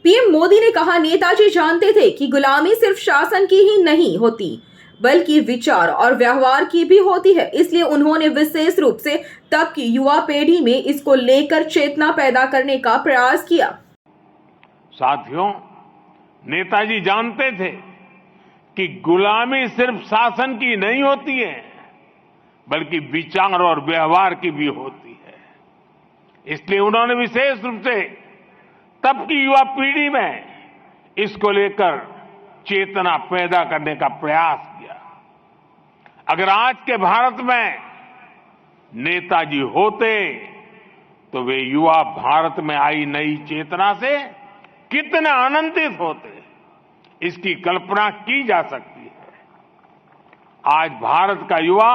PM Modi ने कहा, नेताजी जानते थे कि गुलामी सिर्फ शासन की ही नहीं होती बल्कि विचार और व्यवहार की भी होती है। इसलिए उन्होंने विशेष रूप से तब की युवा पीढ़ी में इसको लेकर चेतना पैदा करने का प्रयास किया। साथियों, नेताजी जानते थे कि गुलामी सिर्फ शासन की नहीं होती है बल्कि विचार और व्यवहार की भी होती है। इसलिए उन्होंने विशेष रूप से तब की युवा पीढ़ी में इसको लेकर चेतना पैदा करने का प्रयास किया। अगर आज के भारत में नेताजी होते तो वे युवा भारत में आई नई चेतना से कितने आनंदित होते, इसकी कल्पना की जा सकती है। आज भारत का युवा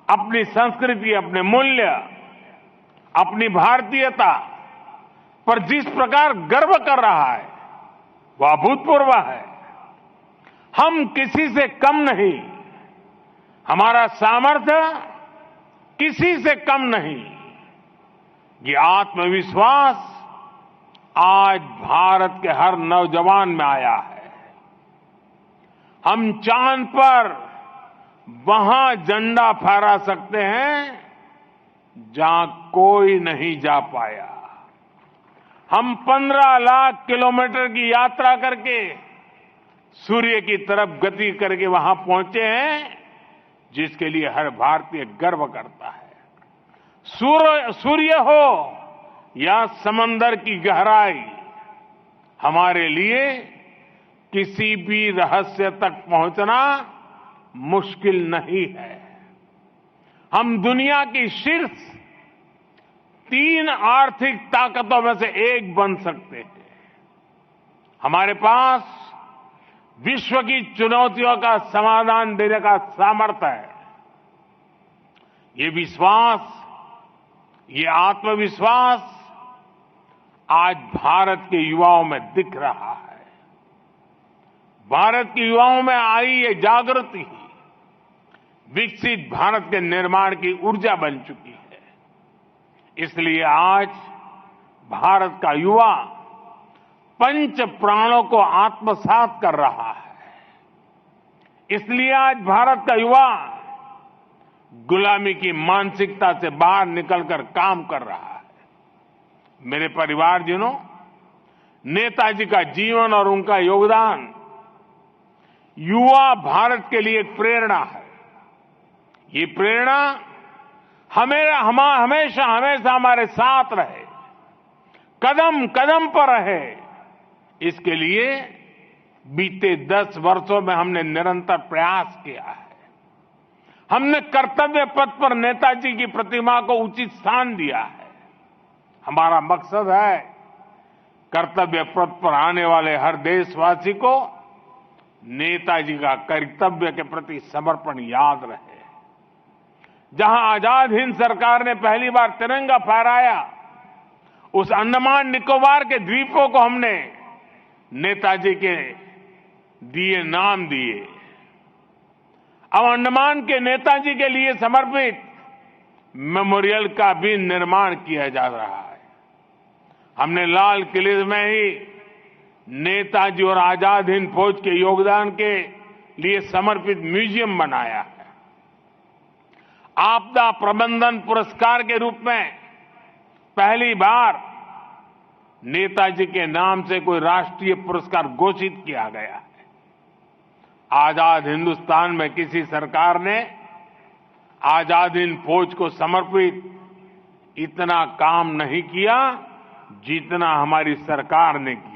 अपनी संस्कृति, अपने मूल्य, अपनी भारतीयता पर जिस प्रकार गर्व कर रहा है वह अभूतपूर्व है। हम किसी से कम नहीं, हमारा सामर्थ्य किसी से कम नहीं। ये आत्मविश्वास आज भारत के हर नौजवान में आया है। हम चांद पर वहां झंडा फहरा सकते हैं जहां कोई नहीं जा पाया। हम 15 लाख किलोमीटर की यात्रा करके सूर्य की तरफ गति करके वहां पहुंचे हैं जिसके लिए हर भारतीय गर्व करता है। सूर्य हो या समंदर की गहराई, हमारे लिए किसी भी रहस्य तक पहुंचना मुश्किल नहीं है। हम दुनिया की शीर्ष 3 आर्थिक ताकतों में से एक बन सकते हैं। हमारे पास विश्व की चुनौतियों का समाधान देने का सामर्थ्य है। ये विश्वास, ये आत्मविश्वास आज भारत के युवाओं में दिख रहा है। भारत के युवाओं में आई ये जागृति विकसित भारत के निर्माण की ऊर्जा बन चुकी है। इसलिए आज भारत का युवा पंच प्राणों को आत्मसात कर रहा है। इसलिए आज भारत का युवा गुलामी की मानसिकता से बाहर निकलकर काम कर रहा है। मेरे परिवारजनों, नेताजी का जीवन और उनका योगदान युवा भारत के लिए एक प्रेरणा है। ये प्रेरणा हमेशा हमारे साथ रहे, कदम कदम पर रहे। इसके लिए बीते 10 वर्षों में हमने निरंतर प्रयास किया है। हमने कर्तव्य पथ पर नेताजी की प्रतिमा को उचित स्थान दिया है। हमारा मकसद है कर्तव्य पथ पर आने वाले हर देशवासी को नेताजी का कर्तव्य के प्रति समर्पण याद रहे। जहां आजाद हिंद सरकार ने पहली बार तिरंगा फहराया, उस अंडमान निकोबार के द्वीपों को हमने नेताजी के दिए नाम दिए। अब अंडमान के नेताजी के लिए समर्पित मेमोरियल का भी निर्माण किया जा रहा है। हमने लाल किले में ही नेताजी और आजाद हिंद फौज के योगदान के लिए समर्पित म्यूजियम बनाया है। आपदा प्रबंधन पुरस्कार के रूप में पहली बार नेताजी के नाम से कोई राष्ट्रीय पुरस्कार घोषित किया गया है। आजाद हिंदुस्तान में किसी सरकार ने आजाद हिंद फौज को समर्पित इतना काम नहीं किया जितना हमारी सरकार ने किया।